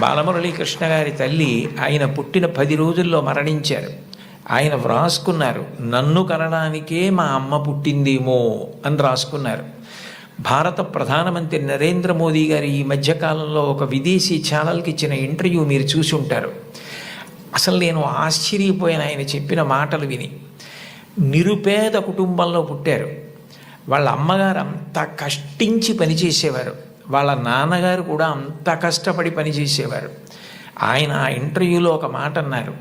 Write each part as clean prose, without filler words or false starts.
బాలమురళీకృష్ణ గారి తల్లి ఆయన పుట్టిన 10 రోజుల్లో మరణించారు. ఆయన వ్రాసుకున్నారు, నన్ను కనడానికే మా అమ్మ పుట్టిందేమో అని రాసుకున్నారు. భారత ప్రధానమంత్రి నరేంద్ర మోదీ గారు ఈ మధ్యకాలంలో ఒక విదేశీ ఛానల్కి ఇచ్చిన ఇంటర్వ్యూ మీరు చూసి ఉంటారు. అసలు నేను ఆశ్చర్యపోయిన ఆయన చెప్పిన మాటలు విని. నిరుపేద కుటుంబంలో పుట్టారు. వాళ్ళ అమ్మగారు అంత కష్టించి పనిచేసేవారు, వాళ్ళ నాన్నగారు కూడా అంత కష్టపడి పనిచేసేవారు. ఆయన ఆ ఇంటర్వ్యూలో ఒక మాట అన్నారు,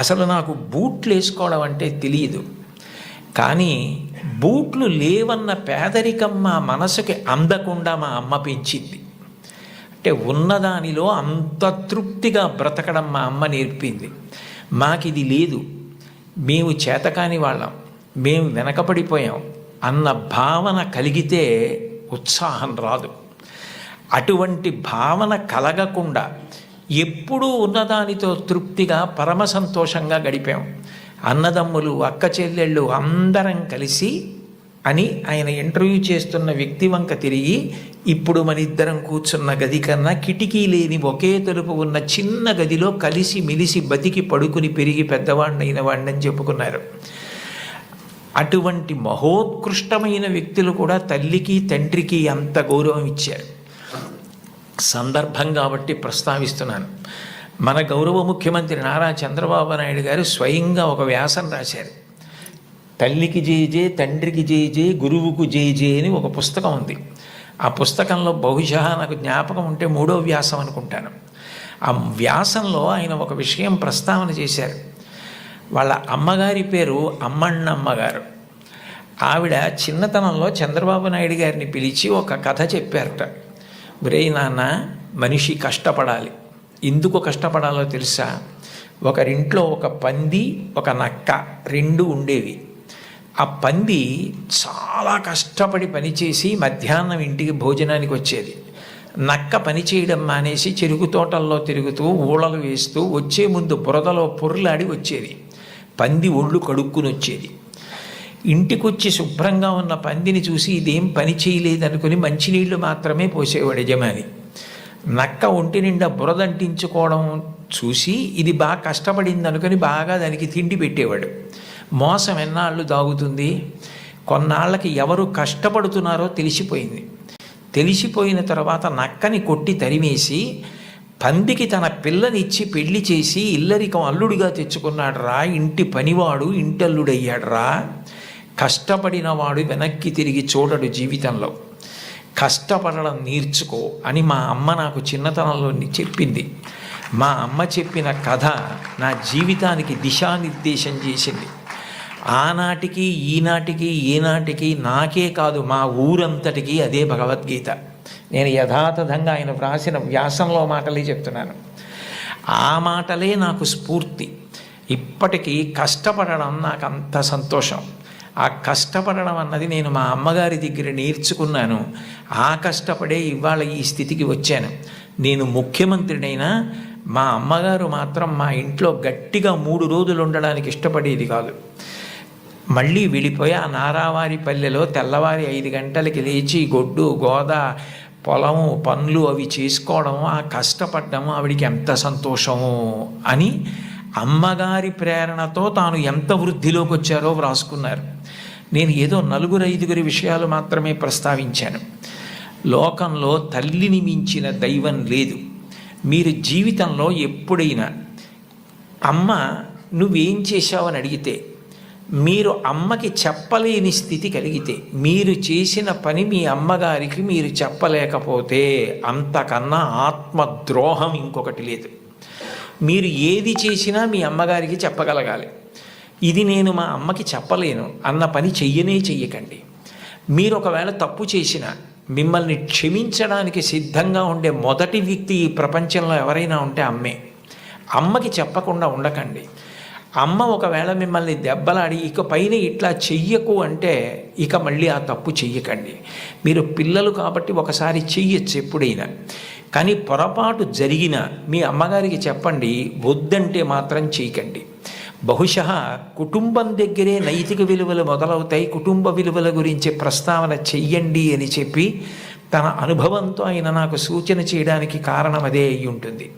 అసలు నాకు బూట్లు వేసుకోవడం అంటే తెలియదు, కానీ బూట్లు లేవన్న పేదరికం మా మనసుకి అందకుండా మా అమ్మ పెంచింది. అంటే ఉన్నదానిలో అంత తృప్తిగా బ్రతకడం మా అమ్మ నేర్పింది. మాకిది లేదు, మేము చేతకాని వాళ్ళం, మేము వెనకపడిపోయాం అన్న భావన కలిగితే ఉత్సాహం రాదు. అటువంటి భావన కలగకుండా ఎప్పుడూ ఉన్నదానితో తృప్తిగా పరమ సంతోషంగా గడిపాం. అన్నదమ్ములు, అక్క చెల్లెళ్ళు అందరం కలిసి అని ఆయన ఇంటర్వ్యూ చేస్తున్న వ్యక్తి వంక తిరిగి, ఇప్పుడు మన ఇద్దరం కూర్చున్న గది కన్నా కిటికీ లేని ఒకే తలుపు ఉన్న చిన్న గదిలో కలిసి మెలిసి బతికి పడుకుని పెరిగి పెద్దవాడినైన వాడిని చెప్పుకున్నారు. అటువంటి మహోత్కృష్టమైన వ్యక్తులు కూడా తల్లికి తండ్రికి అంత గౌరవం ఇచ్చారు. సందర్భం కాబట్టి ప్రస్తావిస్తున్నాను. మన గౌరవ ముఖ్యమంత్రి నారా చంద్రబాబు నాయుడు గారు స్వయంగా ఒక వ్యాసం రాశారు. తల్లికి జేజే, తండ్రికి జేజే, గురువుకు జేజే అని ఒక పుస్తకం ఉంది. ఆ పుస్తకంలో బహుశా నాకు జ్ఞాపకం ఉంటే 3వ వ్యాసం అనుకుంటాను. ఆ వ్యాసంలో ఆయన ఒక విషయం ప్రస్తావన చేశారు. వాళ్ళ అమ్మగారి పేరు అమ్మಣ್ಣమ్మ గారు. ఆవిడ చిన్నతనంలో చంద్రబాబు నాయుడు గారిని పిలిచి ఒక కథ చెప్పారట. ఒరేయ్ నాన్న, మనిషి కష్టపడాలి. ఎందుకు కష్టపడాలో తెలుసా? ఒకరింట్లో ఒక పంది, ఒక నక్క 2 ఉండేవి. ఆ పంది చాలా కష్టపడి పనిచేసి మధ్యాహ్నం ఇంటికి భోజనానికి వచ్చేది. నక్క పని చేయడం మానేసి చెరుకు తోటల్లో తిరుగుతూ ఊళలు వేస్తూ వచ్చే ముందు బురదలో పొర్లాడి వచ్చేది. పంది ఒళ్ళు కడుక్కుని వచ్చేది. ఇంటికొచ్చి శుభ్రంగా ఉన్న పందిని చూసి ఇదేం పని చేయలేదనుకుని మంచినీళ్లు మాత్రమే పోసేవాడు యజమాని. నక్క ఒంటి నిండా బురదంటించుకోవడం చూసి ఇది బాగా కష్టపడింది అనుకుని బాగా దానికి తిండి పెట్టేవాడు. మోసం ఎన్నాళ్ళు దాగుతుంది? కొన్నాళ్ళకి ఎవరు కష్టపడుతున్నారో తెలిసిపోయింది. తెలిసిపోయిన తర్వాత నక్కని కొట్టి తరిమేసి పందికి తన పిల్లనిచ్చి పెళ్లి చేసి ఇల్లరికం అల్లుడిగా తెచ్చుకున్నాడు రా, ఇంటి పనివాడు ఇంటల్లుడయ్యాడు రా. కష్టపడినవాడు వెనక్కి తిరిగి చూడడు జీవితంలో. కష్టపడడం నేర్చుకో అని మా అమ్మ నాకు చిన్నతనంలో చెప్పింది. మా అమ్మ చెప్పిన కథ నా జీవితానికి దిశానిర్దేశం చేసింది. ఆనాటికి ఈనాటికి ఏనాటికి నాకే కాదు మా ఊరంతటికి అదే భగవద్గీత. నేను యథాతథంగా ఆయన వ్రాసిన వ్యాసంలో మాటలే చెప్తున్నాను. ఆ మాటలే నాకు స్ఫూర్తి. ఇప్పటికీ కష్టపడడం నాకు అంత సంతోషం. ఆ కష్టపడడం అన్నది నేను మా అమ్మగారి దగ్గర నేర్చుకున్నాను. ఆ కష్టపడే ఇవాళ ఈ స్థితికి వచ్చాను. నేను ముఖ్యమంత్రినైనా మా అమ్మగారు మాత్రం మా ఇంట్లో గట్టిగా 3 రోజులు ఉండడానికి ఇష్టపడేది కాదు. మళ్ళీ వెళ్ళిపోయి ఆ నారావారి పల్లెలో తెల్లవారి 5 గంటలకి లేచి గొడ్డు గోద పొలము పనులు అవి చేసుకోవడం, ఆ కష్టపడ్డము ఆవిడికి ఎంత సంతోషము అని అమ్మగారి ప్రేరణతో తాను ఎంత వృద్ధిలోకి వచ్చారో వ్రాసుకున్నారు. నేను ఏదో 4-5 విషయాలు మాత్రమే ప్రస్తావించాను. లోకంలో తల్లిని మించిన దైవం లేదు. మీరు జీవితంలో ఎప్పుడైనా అమ్మ నువ్వేం చేశావని అడిగితే, మీరు అమ్మకి చెప్పలేని స్థితి కలిగితే, మీరు చేసిన పని మీ అమ్మగారికి మీరు చెప్పలేకపోతే అంతకన్నా ఆత్మద్రోహం ఇంకొకటి లేదు. మీరు ఏది చేసినా మీ అమ్మగారికి చెప్పగలగాలి. ఇది నేను మా అమ్మకి చెప్పలేను అన్న పని చెయ్యకండి. మీరు ఒకవేళ తప్పు చేసినా మిమ్మల్ని క్షమించడానికి సిద్ధంగా ఉండే మొదటి వ్యక్తి ఈ ప్రపంచంలో ఎవరైనా ఉంటే అమ్మే. అమ్మకి చెప్పకుండా ఉండకండి. అమ్మ ఒకవేళ మిమ్మల్ని దెబ్బలాడి ఇక పైన ఇట్లా చెయ్యకు అంటే ఇక మళ్ళీ ఆ తప్పు చెయ్యకండి. మీరు పిల్లలు కాబట్టి ఒకసారి చెయ్యొచ్చు ఎప్పుడైనా, కానీ పొరపాటు జరిగినా మీ అమ్మగారికి చెప్పండి, వద్దంటే మాత్రం చేయకండి. బహుశా కుటుంబం దగ్గరే నైతిక విలువలు మొదలవుతాయి. కుటుంబ విలువల గురించి ప్రస్తావన చెయ్యండి అని చెప్పి తన అనుభవంతో ఆయన నాకు సూచన చేయడానికి కారణం అదే అయి ఉంటుంది.